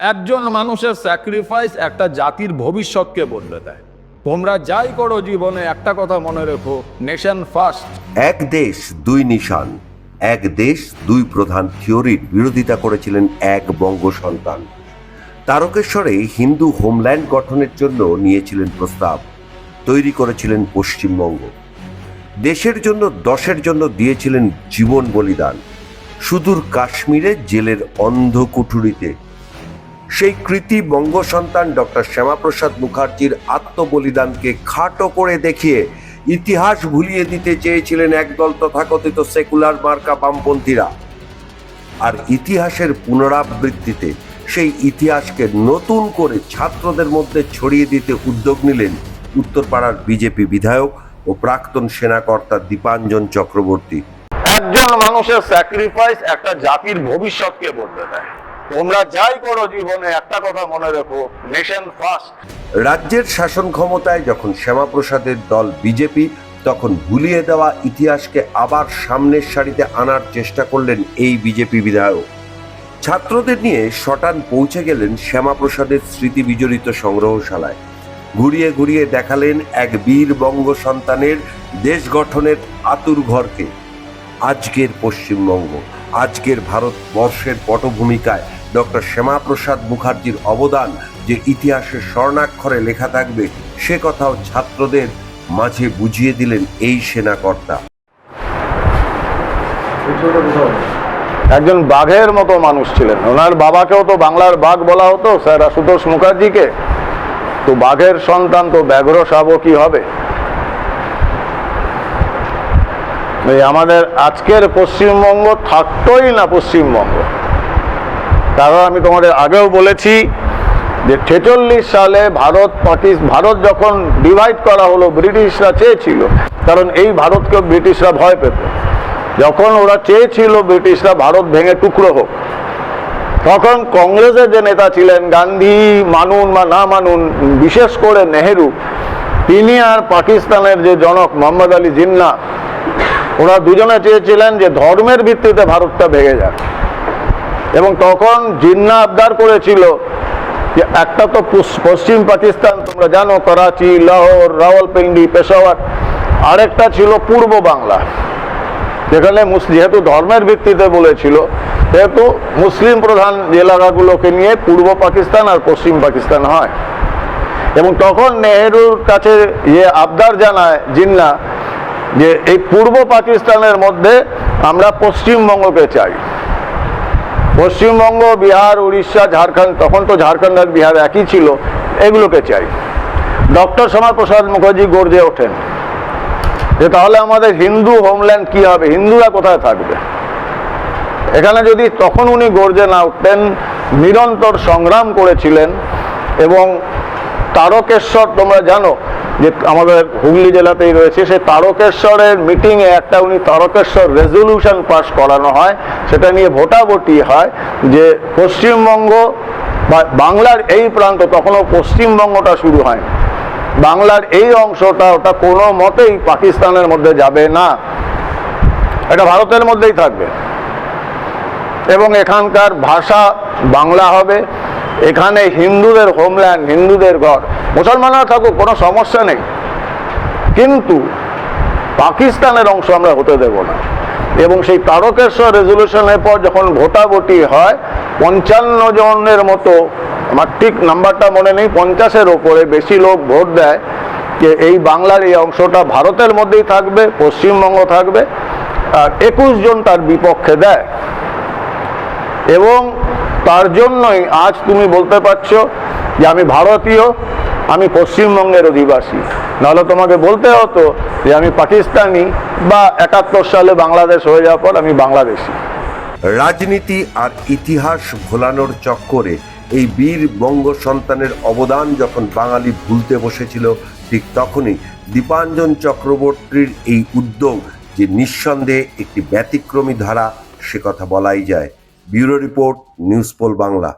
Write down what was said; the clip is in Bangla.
একজন মানুষের স্যাক্রিফাইস একটা জাতির ভবিষ্যৎকে বদলে দেয়। তোমরা যাই করো জীবনে একটা কথা মনে রেখো, নেশন ফার্স্ট। এক দেশ দুই নিশান, এক দেশ দুই প্রধান থিওরির বিরোধিতা করেছিলেন এক বঙ্গ সন্তান। তারকেশ্বরে হিন্দু হোমল্যান্ড গঠনের জন্য নিয়েছিলেন প্রস্তাব, তৈরি করেছিলেন পশ্চিমবঙ্গ। দেশের জন্য দশের জন্য দিয়েছিলেন জীবন বলিদান, সুদূর কাশ্মীরে জেলের অন্ধকুঠুরিতে। সেই কৃতি বঙ্গ সন্তান ডক্টর শ্যামাপ্রসাদ মুখার্জির আত্মবলিদানকে খাটো করে দেখিয়ে ইতিহাস ভুলিয়ে দিতে চেয়েছিলেন একদল তথাকথিত সেকুলার মার্কা বামপন্থীরা। আর ইতিহাসের পুনরাবৃত্তিতে সেই ইতিহাসকে নতুন করে ছাত্রদের মধ্যে ছড়িয়ে দিতে উদ্যোগ নিলেন উত্তরপাড়ার বিজেপি বিধায়ক ও প্রাক্তন সেনাকর্তা দীপাঞ্জন চক্রবর্তী। একজন মানুষের স্যাক্রিফাইস একটা জাতির ভবিষ্যৎকে বদলে দেয়। তোমরা যাই করো জীবনে একটা কথা মনে রেখো, নেশন ফার্স্ট। রাজ্যের শাসন ক্ষমতায় যখন শ্যামাপ্রসাদের দল বিজেপি, তখন ভুলিয়ে দেওয়া ইতিহাসকে আবার সামনের সারিতে আনার চেষ্টা করলেন এই বিজেপি বিধায়ক। ছাত্রদের নিয়ে শটান পৌঁছে গেলেন শ্যামাপ্রসাদের স্মৃতি বিজড়িত সংগ্রহশালায়। ঘুরিয়ে ঘুরিয়ে দেখালেন এক বীর বঙ্গ সন্তানের দেশ গঠনের আতুর ঘরকে। আজকের পশ্চিমবঙ্গ, আজকের ভারতবর্ষের পটভূমিকায় ডক্টর শ্যামাপ্রসাদ মুখার্জির অবদান যে ইতিহাসের স্বর্ণাক্ষরে লেখা থাকবে, সে কথাও ছাত্রদের মাঝে বুঝিয়ে দিলেন এই সেনাকর্তা। একজন বাঘের মতো মানুষ ছিলেন। ওনার বাবাকেও তো বাংলার বাঘ বলা হতো, স্যার আশুতোষ মুখার্জিকে। তো বাঘের সন্তান তো ব্যাঘ্র শাবকই হবে। আমাদের আজকের পশ্চিমবঙ্গ থাকতোই না পশ্চিমবঙ্গ। কারণ আমি তোমাদের আগেও বলেছি যে 46 সালে ভারত যখন ডিভাইড করা হলো, ব্রিটিশরা চেয়েছিল, কারণ এই ভারতকে ব্রিটিশরা ভয় পেত। যখন ওরা চেয়েছিল ব্রিটিশরা ভারত ভেঙে টুকরো হোক, তখন কংগ্রেসের যে নেতা ছিলেন, গান্ধী মানুন বা না মানুন, বিশেষ করে নেহেরু, তিনি আর পাকিস্তানের যে জনক মোহাম্মদ আলী জিন্না, ওরা দুজনে চেয়েছিলেন যে ধর্মের ভিত্তিতে ভারতটা ভেঙে যাক। এবং তখন জিন্না আবদার করেছিল যে একটা তো পশ্চিম পাকিস্তান, তোমরা জানো, করাচি, লাহোর, রাওয়ালপিন্ডি, পেশাওয়ার, আরেকটা ছিল পূর্ব বাংলা, যেখানে যেহেতু ধর্মের ভিত্তিতে বলেছিল, যেহেতু মুসলিম প্রধান এলাকাগুলোকে নিয়ে পূর্ব পাকিস্তান আর পশ্চিম পাকিস্তান হয়। এবং তখন নেহেরুর কাছে যে আবদার জানায় জিন্না যে এই পূর্ব পাকিস্তানের মধ্যে আমরা পশ্চিমবঙ্গকে চাই। পশ্চিমবঙ্গ, বিহার, উড়িষ্যা, ঝাড়খণ্ড, তখন তো ঝাড়খণ্ড আর বিহার একই ছিল, এগুলোকে চাই। ডক্টর শ্যামাপ্রসাদ মুখার্জি গর্জে ওঠেন যে তাহলে আমাদের হিন্দু হোমল্যান্ড কি হবে, হিন্দুরা কোথায় থাকবে এখানে। যদি তখন উনি গর্জে না উঠতেন, নিরন্তর সংগ্রাম করেছিলেন। এবং তারকেশ্বর, তোমরা জানো যে আমাদের হুগলি জেলাতেই রয়েছে, সেই তারকেশ্বরের মিটিংয়ে একটা উনি তারকেশ্বর রেজলিউশন পাস করানো হয়, সেটা নিয়ে ভোটাভুটি হয় যে পশ্চিমবঙ্গ বা বাংলার এই প্রান্ত, তখনও পশ্চিমবঙ্গটা শুরু হয়, বাংলার এই অংশটা ওটা কোনো মতেই পাকিস্তানের মধ্যে যাবে না, এটা ভারতের মধ্যেই থাকবে। এবং এখানকার ভাষা বাংলা হবে, এখানে হিন্দুদের হোমল্যান্ড, হিন্দুদের ঘর, মুসলমানরা থাকুক, কোনো সমস্যা নেই, কিন্তু পাকিস্তানের অংশ আমরা হতে দেব না। এবং সেই তারকেশ্বর রেজলিউশনের পর যখন ভোটাভুটি হয়, 55 জনের মতো, আমার ঠিক নাম্বারটা মনে নেই, 50-এর ওপরে বেশি লোক ভোট দেয় যে এই বাংলার এই অংশটা ভারতের মধ্যেই থাকবে, পশ্চিমবঙ্গ থাকবে, আর 21 জন তার বিপক্ষে দেয়। এবং তার জন্যই আজ তুমি বলতে পারছো যে আমি ভারতীয়, আমি পশ্চিমবঙ্গের অধিবাসী। নাহলে তোমাকে বলতে হতো যে আমি পাকিস্তানি, বা 71 সালে বাংলাদেশ হয়ে যাওয়ার পর আমি বাংলাদেশি। রাজনীতি আর ইতিহাস ভোলানোর চক্করে এই বীর বঙ্গ সন্তানের অবদান যখন বাঙালি ভুলতে বসেছিল, ঠিক তখনই দীপাঞ্জন চক্রবর্তীর এই উদ্যোগ যে নিঃসন্দেহে একটি ব্যতিক্রমী ধারা, সে কথা বলাই যায়। Bureau report, news poll Bangla.